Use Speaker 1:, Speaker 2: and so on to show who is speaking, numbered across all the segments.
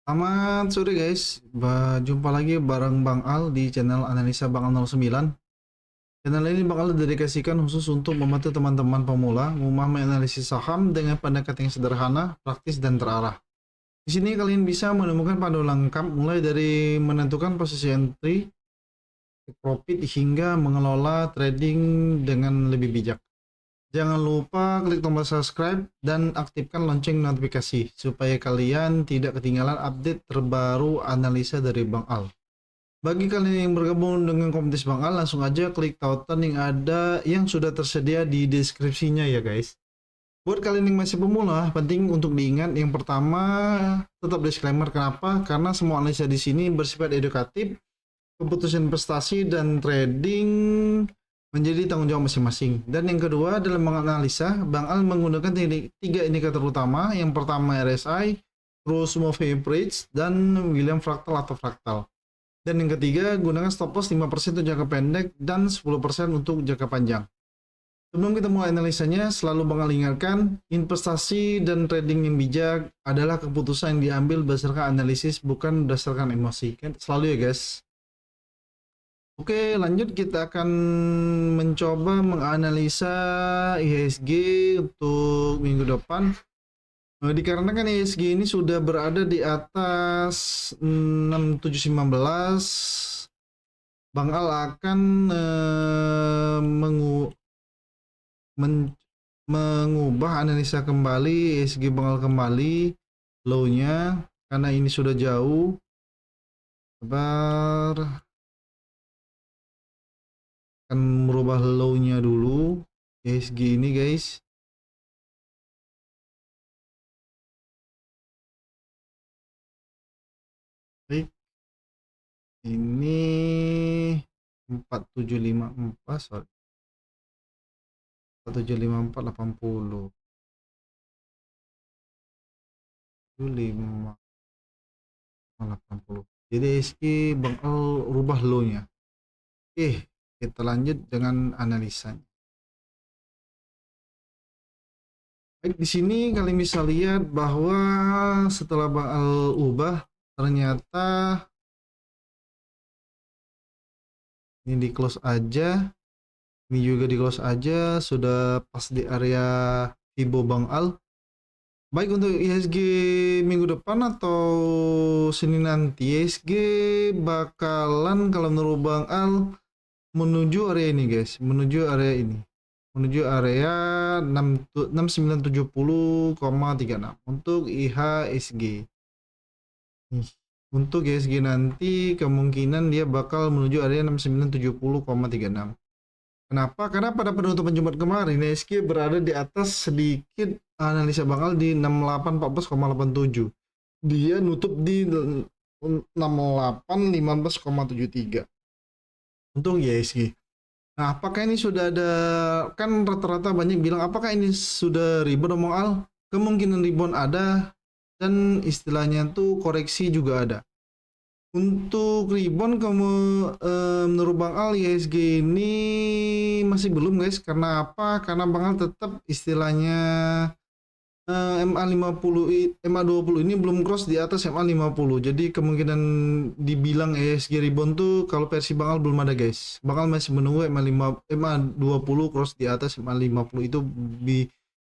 Speaker 1: Selamat sore guys, jumpa lagi bareng Bang Al di channel Analisa Bang Al 09. Channel ini Bang Al dedikasikan khusus untuk membantu teman-teman pemula memahami analisis saham dengan pendekatan yang sederhana, praktis, dan terarah. Di sini kalian bisa menemukan panduan lengkap mulai dari menentukan posisi entry, profit, hingga mengelola trading dengan lebih bijak. Jangan lupa klik tombol subscribe dan aktifkan lonceng notifikasi supaya kalian tidak ketinggalan update terbaru analisa dari Bang Al. Bagi kalian yang bergabung dengan komunitas Bang Al, langsung aja klik tautan yang sudah tersedia di deskripsinya ya guys. Buat kalian yang masih pemula, penting untuk diingat yang pertama, tetap disclaimer. Kenapa? Karena semua analisa di sini bersifat edukatif, keputusan investasi dan trading menjadi tanggung jawab masing-masing. Dan yang kedua, dalam menganalisa, Bang Al menggunakan tiga indikator utama. Yang pertama RSI, Cross Moving Average, dan Williams Fractal atau Fractal. Dan yang ketiga, gunakan stop loss 5% untuk jangka pendek dan 10% untuk jangka panjang. Sebelum kita mulai analisanya, selalu Bang Al ingatkan, investasi dan trading yang bijak adalah keputusan yang diambil berdasarkan analisis, bukan berdasarkan emosi. Selalu ya guys. Oke, lanjut kita akan mencoba menganalisa IHSG untuk minggu depan. Dikarenakan IHSG ini sudah berada di atas 6719, Bang Al akan mengubah analisa kembali IHSG Bang Al kembali low-nya karena ini sudah jauh. Sabar. Akan merubah low-nya dulu IHSG ini guys. Baik, ini 4754, sorry, 475480 7580. Jadi IHSG bakal rubah low-nya. Oke, kita lanjut dengan analisanya. Baik, di sini kalian bisa lihat bahwa setelah bakal ubah, ternyata ini di close aja, ini juga di close aja, sudah pas di area Fibo Bang Al. Baik, untuk IHSG minggu depan atau Senin nanti, IHSG bakalan kalau menurut Bang Al menuju area ini guys, menuju area ini, menuju area 6970,36 untuk IHSG. Untuk IHSG nanti kemungkinan dia bakal menuju area 6970,36. Kenapa? Karena pada penutupan Jumat kemarin IHSG berada di atas sedikit analisa Bang Al di 6814,87. Dia nutup di 6815,73 untuk IHSG. Nah, apakah ini sudah ada, kan rata-rata banyak bilang apakah ini sudah rebound Bang Al? Kemungkinan rebound ada dan istilahnya tuh koreksi juga ada. Untuk rebound menurut Bang Al IHSG ini masih belum guys. Karena apa? Karena Bang Al tetap istilahnya MA20 ini belum cross di atas MA50. Jadi kemungkinan dibilang IHSG rebound tuh kalau versi Bang Al belum ada guys. Bang Al masih menunggu MA20 cross di atas MA50 itu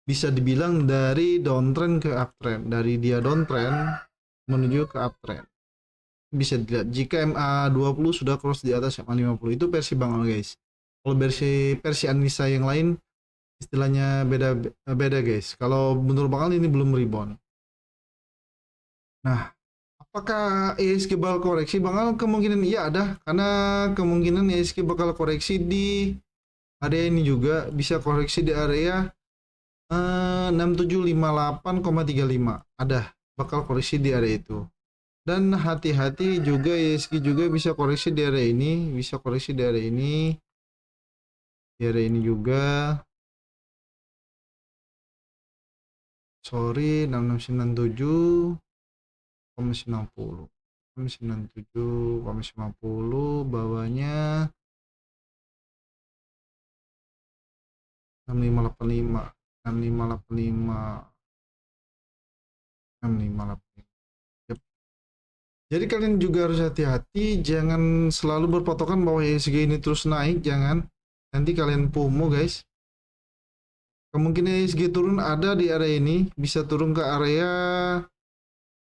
Speaker 1: bisa dibilang dari downtrend ke uptrend. Dari dia downtrend menuju ke uptrend. Bisa dilihat jika MA20 sudah cross di atas MA50, itu versi Bang Al guys. Kalau versi analisa yang lain istilahnya beda guys. Kalau menurut Bang Al ini belum rebound. Nah, apakah IHSG bakal koreksi Bang Al? Kemungkinan iya ada, karena kemungkinan IHSG bakal koreksi di area ini juga, bisa koreksi di area 6758,35. Ada, bakal koreksi di area itu. Dan hati-hati juga IHSG juga bisa koreksi di area ini, bisa koreksi di area ini, di area ini juga. Sorry, 6697,90, 97,90, bawahnya 6585, 6585, 6585. Yep. Jadi kalian juga harus hati-hati, jangan selalu berpatokan bahwa IHSG ini terus naik, jangan. Nanti kalian FOMO guys. Kemungkinan IHSG turun ada di area ini, bisa turun ke area,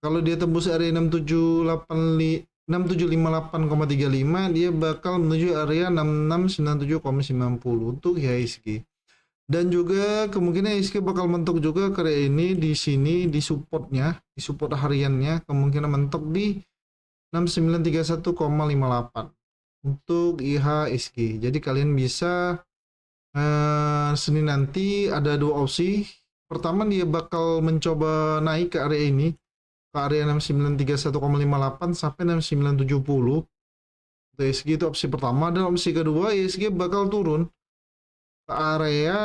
Speaker 1: kalau dia tembus area 6758,35, dia bakal menuju area 6697,90 untuk IHSG. Dan juga kemungkinan IHSG bakal mentok juga ke area ini, di sini di supportnya, di support hariannya kemungkinan mentok di 6931,58 untuk IHSG. Jadi kalian bisa Senin nanti ada dua opsi. Pertama, dia bakal mencoba naik ke area ini, ke area 6931,58 sampai 6970. IHSG itu opsi pertama. Dan opsi kedua, IHSG bakal turun ke area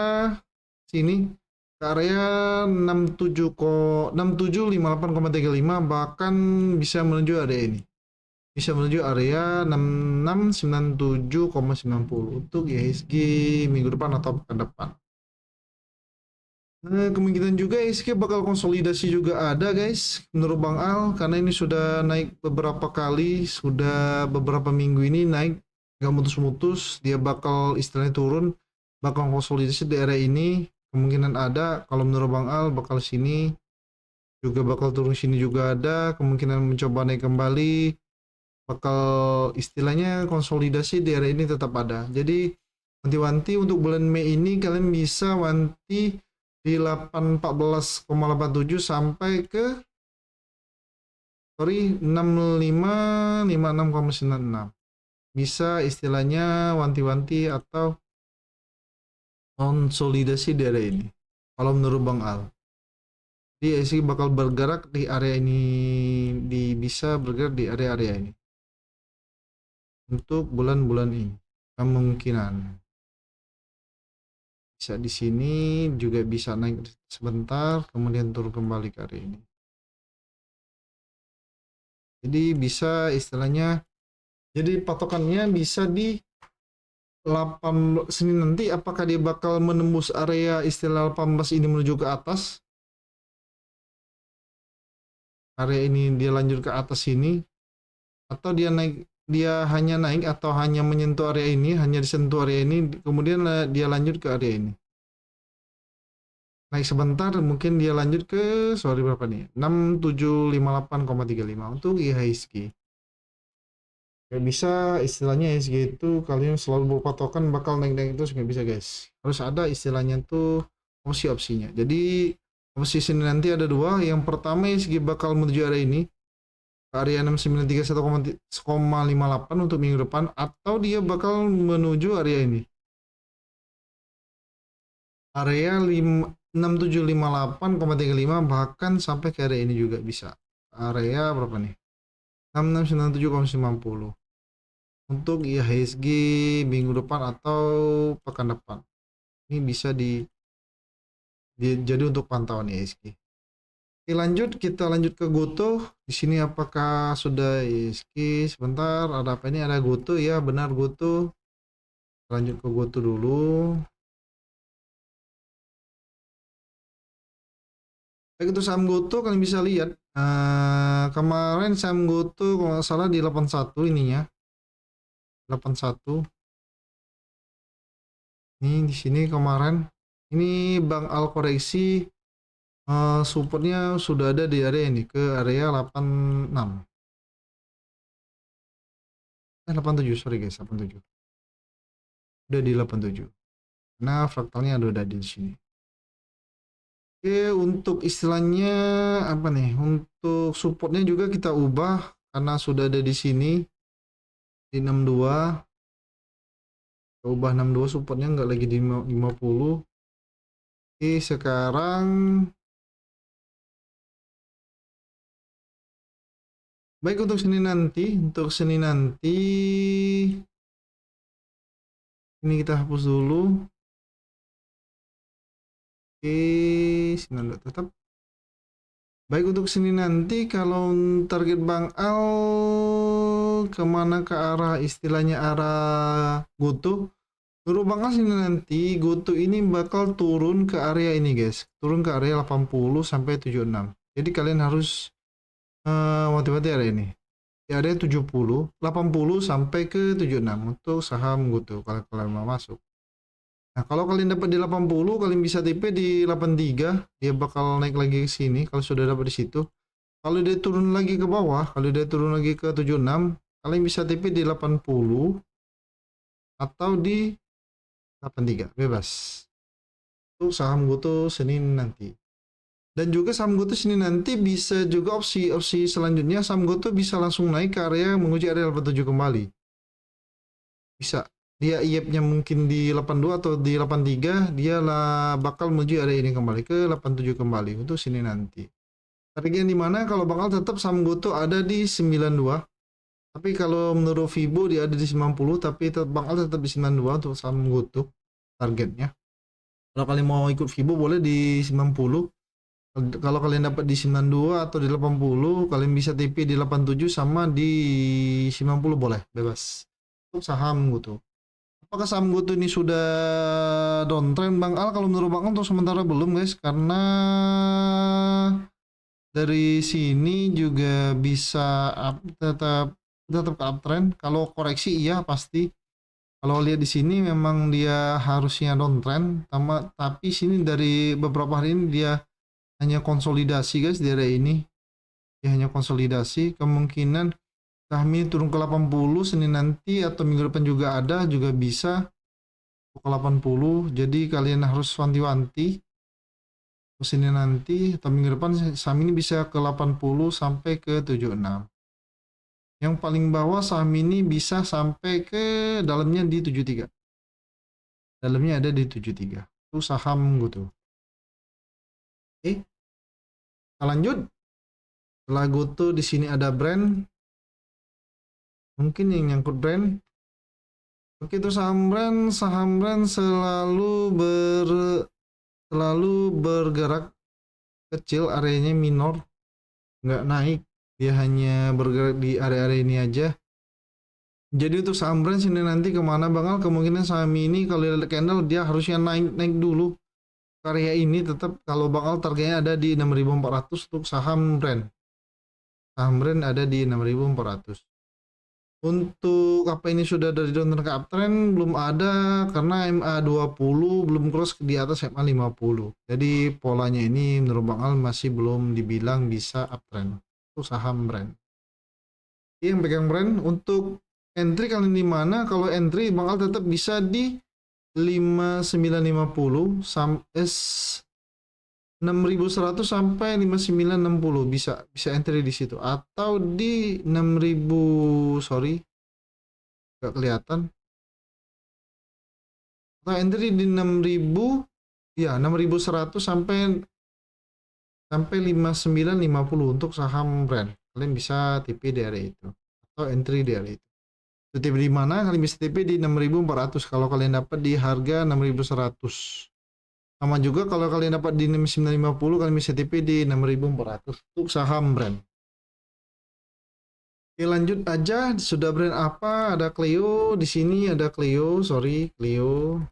Speaker 1: sini, ke area 6758,35, bahkan bisa menuju area ini, bisa menuju area 6697,90 untuk IHSG minggu depan atau pekan depan. Kemungkinan juga IHSG bakal konsolidasi juga ada guys, menurut Bang Al, karena ini sudah naik beberapa kali, sudah beberapa minggu ini naik nggak mutus-mutus, dia bakal istilahnya turun, bakal konsolidasi di area ini. Kemungkinan ada, kalau menurut Bang Al bakal sini juga, bakal turun sini juga ada, kemungkinan mencoba naik kembali, bakal istilahnya konsolidasi di area ini tetap ada. Jadi wanti-wanti untuk bulan Mei ini kalian bisa wanti di 814,87 sampai ke 6556,96, bisa istilahnya wanti-wanti atau konsolidasi di area ini kalau menurut Bang Al. Jadi IHSG bakal bergerak di area ini, bisa bergerak di area-area ini untuk bulan-bulan ini. Kemungkinan bisa di sini juga bisa naik sebentar kemudian turun kembali ke area ini. Jadi bisa istilahnya, jadi patokannya bisa di 8 Senin nanti, apakah dia bakal menembus area istilah 18 ini menuju ke atas, area ini dia lanjut ke atas ini, atau dia naik, dia hanya naik atau hanya menyentuh area ini, hanya disentuh area ini, kemudian dia lanjut ke area ini. Naik sebentar, mungkin dia lanjut ke, sorry berapa nih, 6758,35 untuk IHSG. Gak bisa istilahnya IHSG itu kalian selalu berpatokan bakal naik-naik itu, nggak bisa guys. Harus ada istilahnya tuh opsi-opsinya. Jadi opsi sini nanti ada dua. Yang pertama IHSG bakal menuju area ini, area 6931,58 untuk minggu depan, atau dia bakal menuju area ini, area 6758,35, bahkan sampai ke area ini juga bisa. Area berapa nih? 6697,90 untuk IHSG minggu depan atau pekan depan. Ini bisa jadi untuk pantauan IHSG. Oke, lanjut, kita lanjut ke Goto. Di sini apakah sudah IHSG? Sebentar, ada apa ini? Ada Goto ya, benar Goto. Lanjut ke Goto dulu. Baik, untuk saham Goto kalian bisa lihat kemarin saham Goto kalau nggak salah di 81 ininya, 81. Ini di sini kemarin ini Bang Al koreksi, supportnya sudah ada di area ini, ke area 86. 87, sorry guys, 87. Udah di 87. Nah, fraktalnya ada di sini. Oke, untuk istilahnya apa nih? Untuk supportnya juga kita ubah karena sudah ada di sini di 62. Kita ubah 62, supportnya nggak lagi di 50. Oke, sekarang baik, untuk Senin nanti, ini kita hapus dulu. Oke, Senin tetap. Baik, untuk Senin nanti kalau target Bang Al kemana, ke arah istilahnya arah Goto. Menurut Bang Al Senin nanti Goto ini bakal turun ke area ini guys, turun ke area 80 sampai 76. Jadi kalian harus hati-hati area ini. di area 70, 80 sampai ke 76 untuk saham GoTo kalau kalian mau masuk. Nah, kalau kalian dapat di 80, kalian bisa TP di 83, dia bakal naik lagi ke sini kalau sudah dapat di situ. Kalau dia turun lagi ke bawah, kalau dia turun lagi ke 76, kalian bisa TP di 80 atau di 83, bebas. Untuk saham GoTo Senin nanti. Dan juga saham GoTo Senin nanti bisa juga opsi selanjutnya saham GoTo bisa langsung naik ke area menguji area 87 kembali. Bisa. Dia IEP-nya mungkin di 82 atau di 83, dia lah bakal menuju area ini kembali ke 87 kembali untuk sini nanti. Targetnya di mana? Kalau bakal tetap saham GoTo ada di 92. Tapi kalau menurut Fibo dia ada di 90, tapi tetap bakal tetap di 92 untuk saham GoTo targetnya. Kalau kalian mau ikut Fibo boleh di 90. Kalau kalian dapat di 92 atau di 80, kalian bisa TP di 87 sama di 90 boleh, bebas. Untuk saham GoTo. Apakah saham GoTo ini sudah downtrend Bang Al? Kalau menurut Bang Al untuk sementara belum guys, karena dari sini juga bisa tetap ke uptrend. Kalau koreksi iya pasti. Kalau lihat di sini memang dia harusnya downtrend, tapi sini dari beberapa hari ini dia hanya konsolidasi guys di area ini. Dia hanya konsolidasi, kemungkinan kami turun ke 80 Senin nanti atau minggu depan juga ada, juga bisa ke 80. Jadi kalian harus wanti-wanti Senin nanti atau minggu depan saham ini bisa ke 80 sampai ke 76. Yang paling bawah saham ini bisa sampai ke dalamnya di 73. Dalamnya ada di 73. Itu saham GoTo. Oke. Kita lanjut. Setelah GoTo di sini ada brand. Mungkin yang nyangkut brand. Oke, itu saham brand selalu bergerak kecil, areanya minor, nggak naik, dia hanya bergerak di area-area ini aja. Jadi untuk saham brand sini nanti kemana Bang Al? Kemungkinan saham ini kalau lihat candle dia harusnya naik dulu. Area ini tetap kalau Bang Al targetnya ada di 6.400 untuk saham brand. Saham brand ada di 6.400. Untuk apa ini sudah dari downtrend ke uptrend belum ada karena MA20 belum cross di atas MA50. Jadi polanya ini menurut Bang Al masih belum dibilang bisa uptrend. Itu saham brand. Yang pegang brand untuk entry kalian di mana? Kalau entry Bang Al tetap bisa di 5950 6.100 sampai 5960 bisa entry di situ atau di 6.000 sorry nggak kelihatan atau entry di 6.000 ya 6.100 sampai 5950 untuk saham brand. Kalian bisa TP di area itu atau entry di area itu. TP di mana? Kalian bisa TP di 6.400 kalau kalian dapat di harga 6.100. Sama juga kalau kalian dapat di 950 kalian bisa TP di 6.400 untuk saham brand. Oke, lanjut aja. Sudah brand apa? Ada Clio di sini, ada Clio, sorry, Clio.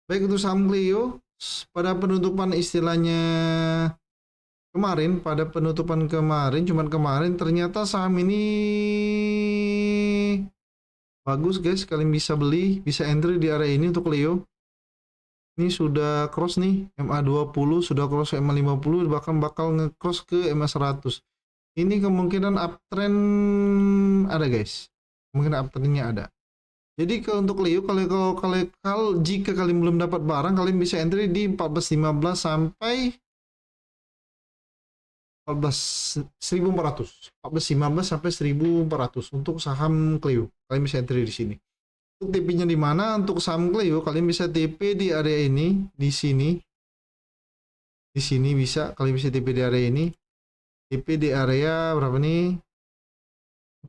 Speaker 1: Baik, untuk saham Clio pada penutupan istilahnya kemarin, cuman kemarin ternyata saham ini bagus guys, kalian bisa beli, bisa entry di area ini untuk Clio. Ini sudah cross nih, MA20 sudah cross MA50, bahkan bakal nge-cross ke MA100. Ini kemungkinan uptrend ada guys, kemungkinan uptrendnya ada. Jadi untuk Clio, kalau jika kalian belum dapat barang, kalian bisa entry di 14.15 sampai 14.400, 14.15 sampai 1.400 untuk saham Clio. Kalian bisa entry di sini. Untuk TP-nya di mana? Untuk saham Clio kalian bisa TP di area ini, di sini. Di sini bisa, kalian bisa TP di area ini. TP di area berapa nih?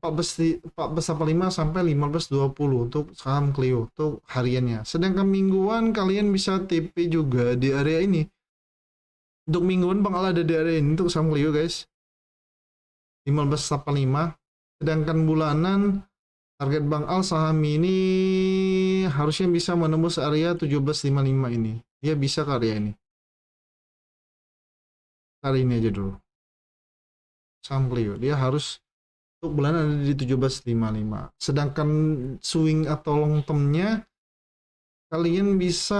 Speaker 1: 14.45 sampai 15.20 untuk saham Clio untuk hariannya. Sedangkan mingguan kalian bisa TP juga di area ini. Untuk mingguan Bang Al ada di area ini untuk saham Clio guys. 15.85. Sedangkan bulanan target Bang Al saham ini harusnya bisa menembus area 17.55 ini. Dia bisa ke area ini. Hari ini aja dulu. Saham Clio dia harus untuk bulan ada di 17.55. Sedangkan swing atau long termnya kalian bisa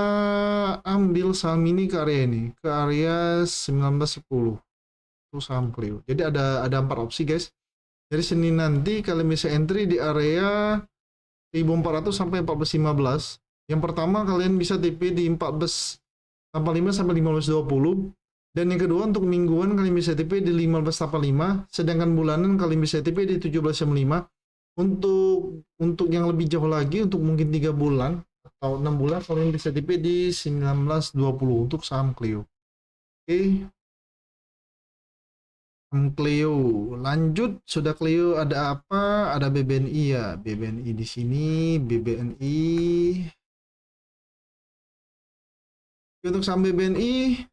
Speaker 1: ambil saham ini ke area ini, ke area 1910. Itu saham Clio. Jadi ada 4 opsi guys. Jadi Senin nanti kalian bisa entry di area 1400 sampai 1415. Yang pertama kalian bisa TP di 1485 sampai 1520. Dan yang kedua untuk mingguan kalian bisa TP di 1585, sedangkan bulanan kalian bisa TP di 17.5. Untuk yang lebih jauh lagi, untuk mungkin 3 bulan atau 6 bulan kalian bisa TP di 1920 untuk saham Clio. Oke. Clio. Lanjut, sudah Clio ada apa? Ada BBNI ya. BBNI di sini, BBNI. Untuk saham BBNI,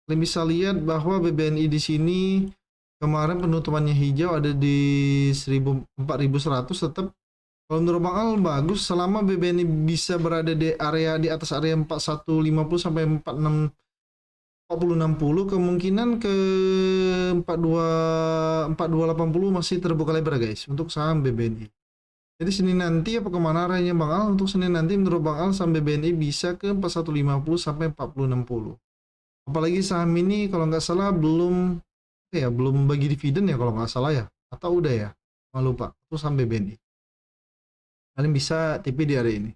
Speaker 1: kalian bisa lihat bahwa BBNI di sini kemarin penutupannya hijau ada di 4.100 tetap. Kalau menurut Bang Al bagus selama BBNI bisa berada di area di atas area 4150 sampai 4060, kemungkinan ke 4280 masih terbuka lebar guys untuk saham BBNI. Jadi Senin nanti apa kemana arahnya Bang Al? Untuk Senin nanti menurut Bang Al saham BBNI bisa ke 4150 sampai 4060. Apalagi saham ini kalau nggak salah belum bagi dividen ya kalau nggak salah ya, atau udah ya, nggak lupa. Itu saham BBNI. Kalian bisa TP di area ini.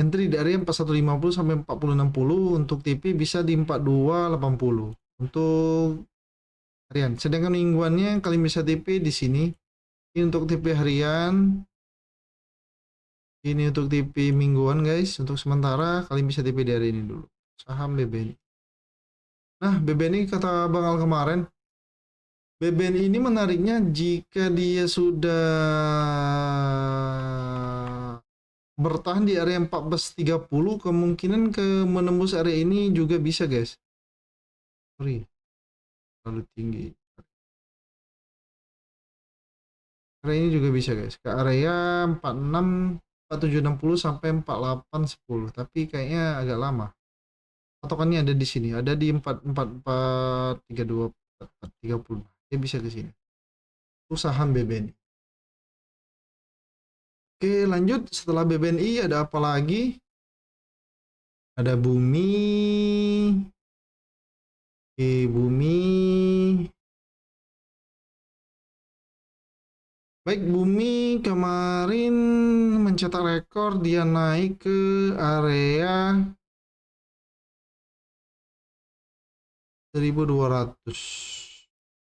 Speaker 1: Entry di area 4150 sampai 4060, untuk TP bisa di 4280 untuk harian. Sedangkan mingguannya kalian bisa TP di sini. Ini untuk TP harian. Ini untuk TP mingguan guys. Untuk sementara kalian bisa TP di area ini dulu. Saham BBNI. Nah, BBNI kata Bang Al kemarin, BBNI ini menariknya jika dia sudah bertahan di area 1430, kemungkinan ke menembus area ini juga bisa guys. Sorry, terlalu tinggi. Area ini juga bisa guys, ke area 4760 sampai 4810, tapi kayaknya agak lama. Patokannya ada di sini, ada di 4432 430. Dia bisa ke sini. Itu saham BBNI. Oke, lanjut. Setelah BBNI ada apa lagi? Ada Bumi. Oke, Bumi. Baik, Bumi kemarin mencetak rekor, dia naik ke area 1200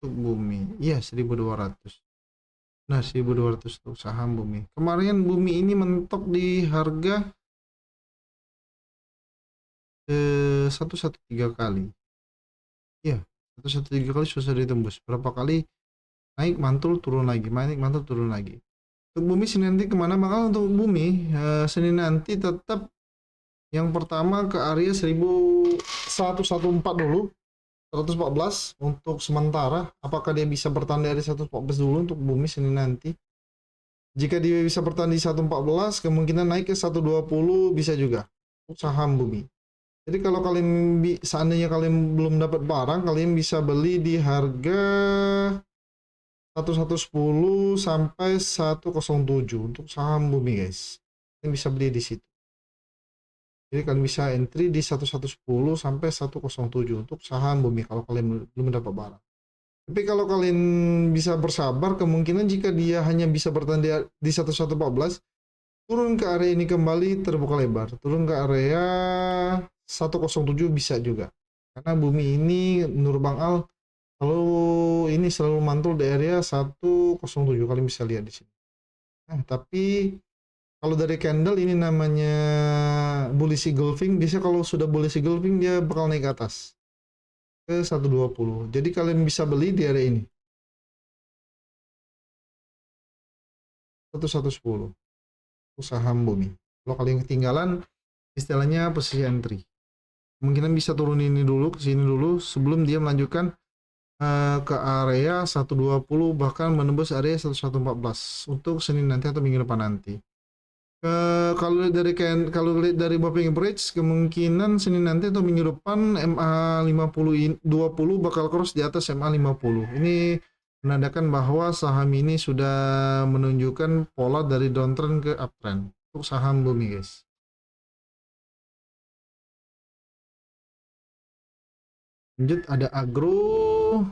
Speaker 1: untuk Bumi. Iya, 1200. Nah, 1200 untuk saham Bumi. Kemarin Bumi ini mentok di harga 113 kali. Iya, 113 kali susah ditembus. Berapa kali naik mantul turun lagi, naik mantul turun lagi. Untuk Bumi Senin nanti kemana? Bakal untuk Bumi Senin nanti tetap yang pertama ke area 1114 dulu. 114 untuk sementara. Apakah dia bisa bertahan dari 114 dulu untuk Bumi Senin nanti? Jika dia bisa bertahan di 114, kemungkinan naik ke 120 bisa juga untuk saham Bumi. Jadi kalau kalian seandainya kalian belum dapat barang, kalian bisa beli di harga 1110 sampai 107 untuk saham Bumi guys. Kalian bisa beli di situ. Jadi kalian bisa entry di 1110 sampai 107 untuk saham Bumi kalau kalian belum dapat barang. Tapi kalau kalian bisa bersabar, kemungkinan jika dia hanya bisa bertahan di 1114, turun ke area ini kembali terbuka lebar. Turun ke area 107 bisa juga. Karena Bumi ini menurut Bang Al ini selalu mantul di area 107, kalian bisa lihat di sini. Nah, tapi kalau dari candle ini namanya bullish engulfing. Biasanya kalau sudah bullish engulfing dia bakal naik ke atas ke 120. Jadi kalian bisa beli di area ini 110 saham Bumi. Kalau kalian ketinggalan, istilahnya posisi entry. Kemungkinan bisa turun ini dulu, ke sini dulu sebelum dia melanjutkan ke area 120, bahkan menembus area 1114 untuk Senin nanti atau minggu depan nanti. Kalau lihat dari moving average, kemungkinan Senin nanti atau minggu depan MA 20 bakal cross di atas MA 50. Ini menandakan bahwa saham ini sudah menunjukkan pola dari downtrend ke uptrend untuk saham bumi, guys. Lanjut ada agro.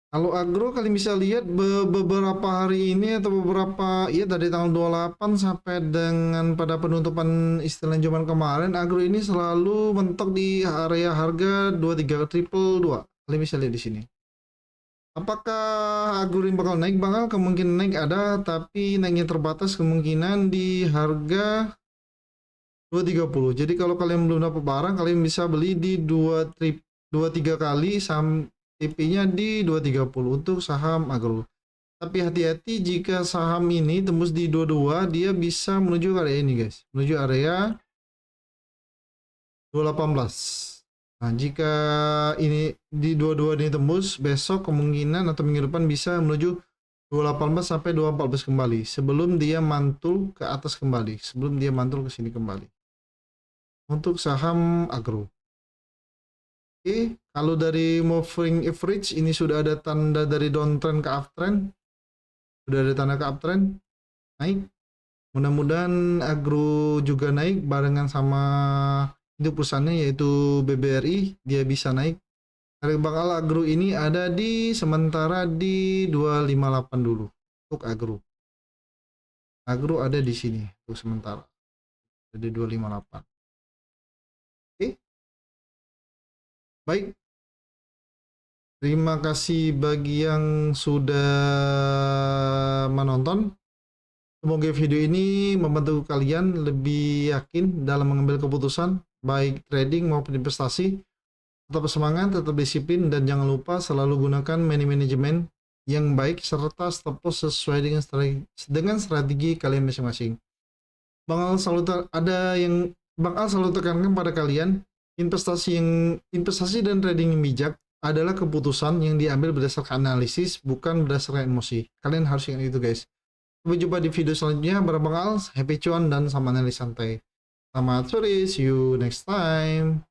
Speaker 1: Kalau agro kalian bisa lihat beberapa hari ini atau beberapa ya dari tanggal 28 sampai dengan pada penutupan istilah zaman kemarin, agro ini selalu mentok di area harga 23 triple 2. Kalian bisa lihat di sini. Apakah agro ini bakal naik? Bakal kemungkinan naik ada, tapi naiknya terbatas kemungkinan di harga 230. Jadi kalau kalian belum dapat barang, kalian bisa beli di 23 kali TP-nya di 230 untuk saham agro. Tapi hati-hati jika saham ini tembus di 22, dia bisa menuju ke area ini, guys. Menuju area 218. Nah, jika ini di 22 ini tembus, besok kemungkinan atau minggu depan bisa menuju 218 sampai 214 kembali sebelum dia mantul ke atas kembali, sebelum dia mantul ke sini kembali. Untuk saham agro. Oke, kalau dari moving average ini sudah ada tanda dari downtrend ke uptrend. Sudah ada tanda ke uptrend naik. Mudah-mudahan agro juga naik barengan sama itu perusahaannya yaitu BBRI, dia bisa naik. Harga bakal agro ini ada di sementara di 258 dulu untuk agro. Agro ada di sini untuk sementara. Ada di 258. Oke. Baik. Terima kasih bagi yang sudah menonton. Semoga video ini membantu kalian lebih yakin dalam mengambil keputusan, baik trading maupun investasi. Tetap semangat, tetap disiplin, dan jangan lupa selalu gunakan money management yang baik serta stop loss sesuai dengan strategi kalian masing-masing. Bang Al selalu tekankan pada kalian, investasi dan trading yang bijak adalah keputusan yang diambil berdasarkan analisis, bukan berdasarkan emosi. Kalian harus ingat itu, guys. Sampai jumpa di video selanjutnya bareng Bang Al, happy cuan dan sama analis santai. Selamat sore, see you next time.